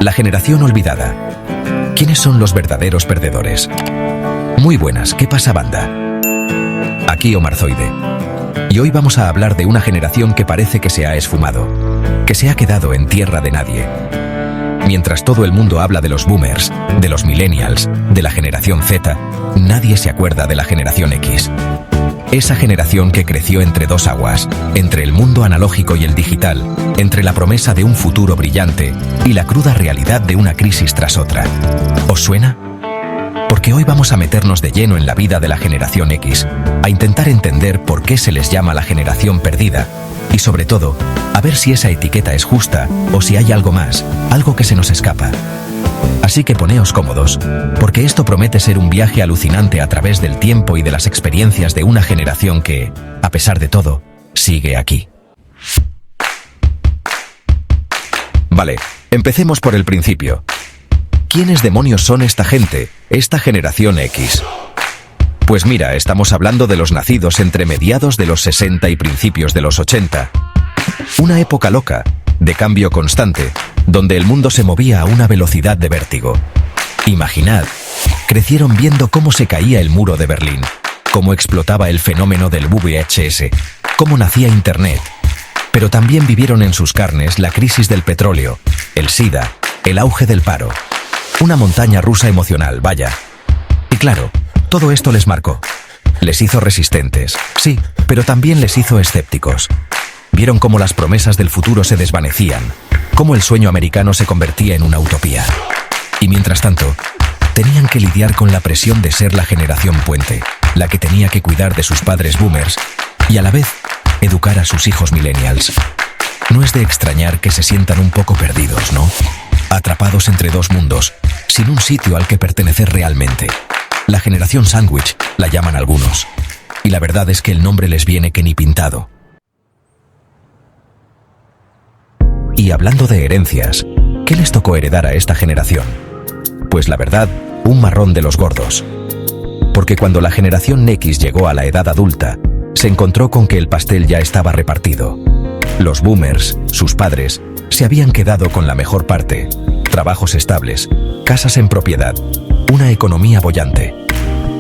La generación olvidada. ¿Quiénes son los verdaderos perdedores? Muy buenas, ¿qué pasa, banda? Aquí Omarzoide. Y hoy vamos a hablar de una generación que parece que se ha esfumado, que se ha quedado en tierra de nadie. Mientras todo el mundo habla de los boomers, de los millennials, de la generación Z, nadie se acuerda de la generación X. Esa generación que creció entre dos aguas, entre el mundo analógico y el digital, entre la promesa de un futuro brillante y la cruda realidad de una crisis tras otra. ¿Os suena? Porque hoy vamos a meternos de lleno en la vida de la generación X, a intentar entender por qué se les llama la generación perdida y, sobre todo, a ver si esa etiqueta es justa o si hay algo más, algo que se nos escapa. Así que poneos cómodos, porque esto promete ser un viaje alucinante a través del tiempo y de las experiencias de una generación que, a pesar de todo, sigue aquí. Vale, empecemos por el principio. ¿Quiénes demonios son esta gente, esta generación X? Pues mira, estamos hablando de los nacidos entre mediados de los 60 y principios de los 80. Una época loca, de cambio constante, donde el mundo se movía a una velocidad de vértigo. Imaginad, crecieron viendo cómo se caía el muro de Berlín, cómo explotaba el fenómeno del VHS, cómo nacía Internet. Pero también vivieron en sus carnes la crisis del petróleo, el SIDA, el auge del paro. Una montaña rusa emocional, vaya. Y claro, todo esto les marcó. Les hizo resistentes, sí, pero también les hizo escépticos. Vieron cómo las promesas del futuro se desvanecían, cómo el sueño americano se convertía en una utopía. Y mientras tanto, tenían que lidiar con la presión de ser la generación puente, la que tenía que cuidar de sus padres boomers y a la vez educar a sus hijos millennials. No es de extrañar que se sientan un poco perdidos, ¿no? Atrapados entre dos mundos, sin un sitio al que pertenecer realmente. La generación sándwich, la llaman algunos. Y la verdad es que el nombre les viene que ni pintado. Y hablando de herencias, ¿qué les tocó heredar a esta generación? Pues la verdad, un marrón de los gordos. Porque cuando la generación X llegó a la edad adulta, se encontró con que el pastel ya estaba repartido. Los boomers, sus padres, se habían quedado con la mejor parte: trabajos estables, casas en propiedad, una economía boyante.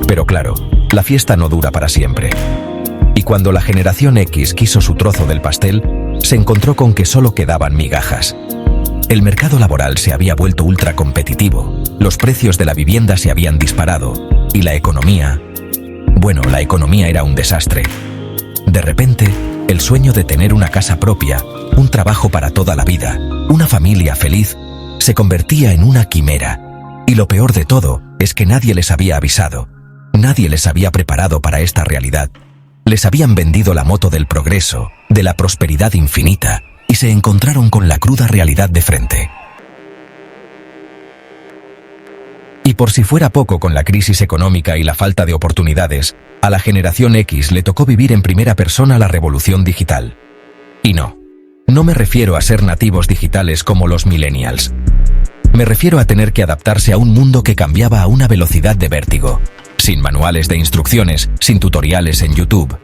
Pero claro, la fiesta no dura para siempre. Y cuando la generación X quiso su trozo del pastel, se encontró con que solo quedaban migajas. El mercado laboral se había vuelto ultra competitivo, los precios de la vivienda se habían disparado y la economía... Bueno, la economía era un desastre. De repente, el sueño de tener una casa propia, un trabajo para toda la vida, una familia feliz, se convertía en una quimera. Y lo peor de todo es que nadie les había avisado, nadie les había preparado para esta realidad. Les habían vendido la moto del progreso, de la prosperidad infinita, y se encontraron con la cruda realidad de frente. Y por si fuera poco con la crisis económica y la falta de oportunidades, a la generación X le tocó vivir en primera persona la revolución digital. Y no me refiero a ser nativos digitales como los millennials. Me refiero a tener que adaptarse a un mundo que cambiaba a una velocidad de vértigo, sin manuales de instrucciones, sin tutoriales en YouTube.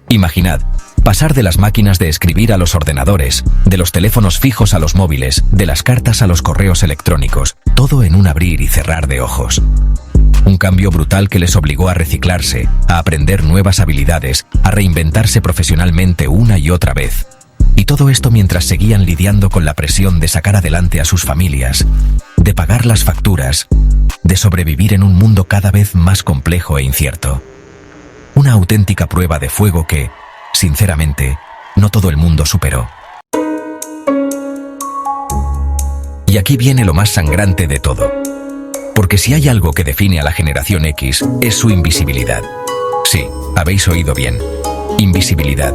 Imaginad, pasar de las máquinas de escribir a los ordenadores, de los teléfonos fijos a los móviles, de las cartas a los correos electrónicos, todo en un abrir y cerrar de ojos. Un cambio brutal que les obligó a reciclarse, a aprender nuevas habilidades, a reinventarse profesionalmente una y otra vez. Y todo esto mientras seguían lidiando con la presión de sacar adelante a sus familias, de pagar las facturas, de sobrevivir en un mundo cada vez más complejo e incierto. Una auténtica prueba de fuego que, sinceramente, no todo el mundo superó. Y aquí viene lo más sangrante de todo. Porque si hay algo que define a la generación X, es su invisibilidad. Sí, habéis oído bien. Invisibilidad.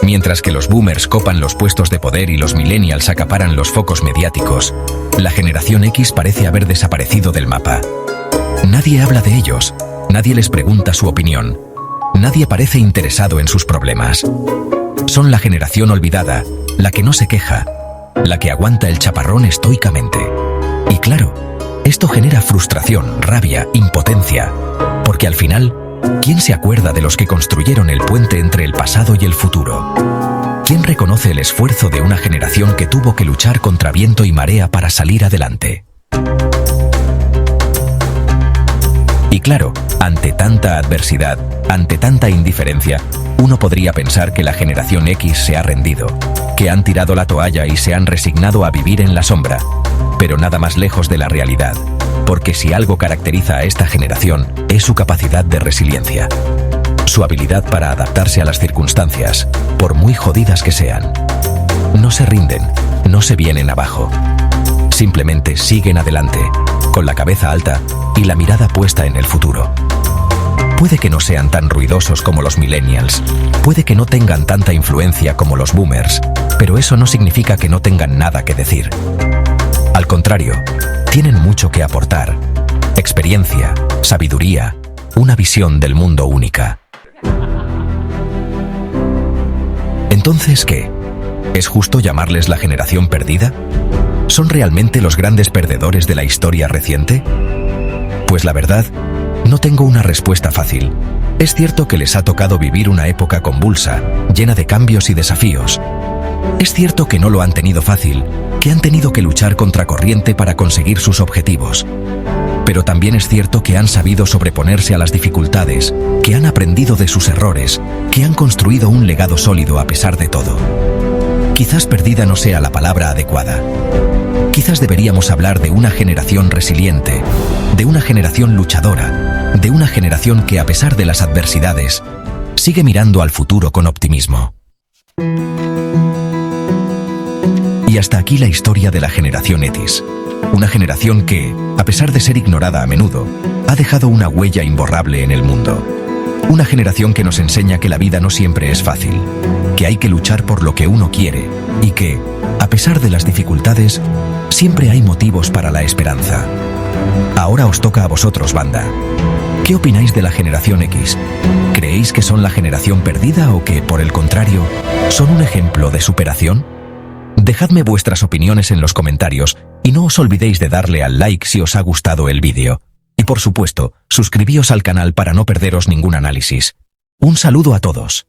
Mientras que los boomers copan los puestos de poder y los millennials acaparan los focos mediáticos, la generación X parece haber desaparecido del mapa. Nadie habla de ellos, nadie les pregunta su opinión, nadie parece interesado en sus problemas. Son la generación olvidada, la que no se queja, la que aguanta el chaparrón estoicamente. Y claro, esto genera frustración, rabia, impotencia, porque al final, ¿quién se acuerda de los que construyeron el puente entre el pasado y el futuro? ¿Quién reconoce el esfuerzo de una generación que tuvo que luchar contra viento y marea para salir adelante? Y claro, ante tanta adversidad, ante tanta indiferencia, uno podría pensar que la generación X se ha rendido, que han tirado la toalla y se han resignado a vivir en la sombra. Pero nada más lejos de la realidad, porque si algo caracteriza a esta generación es su capacidad de resiliencia. Su habilidad para adaptarse a las circunstancias, por muy jodidas que sean. No se rinden, no se vienen abajo. Simplemente siguen adelante, con la cabeza alta y la mirada puesta en el futuro. Puede que no sean tan ruidosos como los millennials, puede que no tengan tanta influencia como los boomers, pero eso no significa que no tengan nada que decir. Al contrario, tienen mucho que aportar. Experiencia, sabiduría, una visión del mundo única. Entonces, ¿qué? ¿Es justo llamarles la generación perdida? ¿Son realmente los grandes perdedores de la historia reciente? Pues la verdad, no tengo una respuesta fácil. Es cierto que les ha tocado vivir una época convulsa, llena de cambios y desafíos. Es cierto que no lo han tenido fácil, que han tenido que luchar contracorriente para conseguir sus objetivos. Pero también es cierto que han sabido sobreponerse a las dificultades, que han aprendido de sus errores, que han construido un legado sólido a pesar de todo. Quizás perdida no sea la palabra adecuada. Quizás deberíamos hablar de una generación resiliente, de una generación luchadora, de una generación que a pesar de las adversidades, sigue mirando al futuro con optimismo. Y hasta aquí la historia de la generación X. Una generación que, a pesar de ser ignorada a menudo, ha dejado una huella imborrable en el mundo. Una generación que nos enseña que la vida no siempre es fácil, que hay que luchar por lo que uno quiere y que, a pesar de las dificultades, siempre hay motivos para la esperanza. Ahora os toca a vosotros, banda. ¿Qué opináis de la generación X? ¿Creéis que son la generación perdida o que, por el contrario, son un ejemplo de superación? Dejadme vuestras opiniones en los comentarios y no os olvidéis de darle al like si os ha gustado el vídeo. Y por supuesto, suscribíos al canal para no perderos ningún análisis. Un saludo a todos.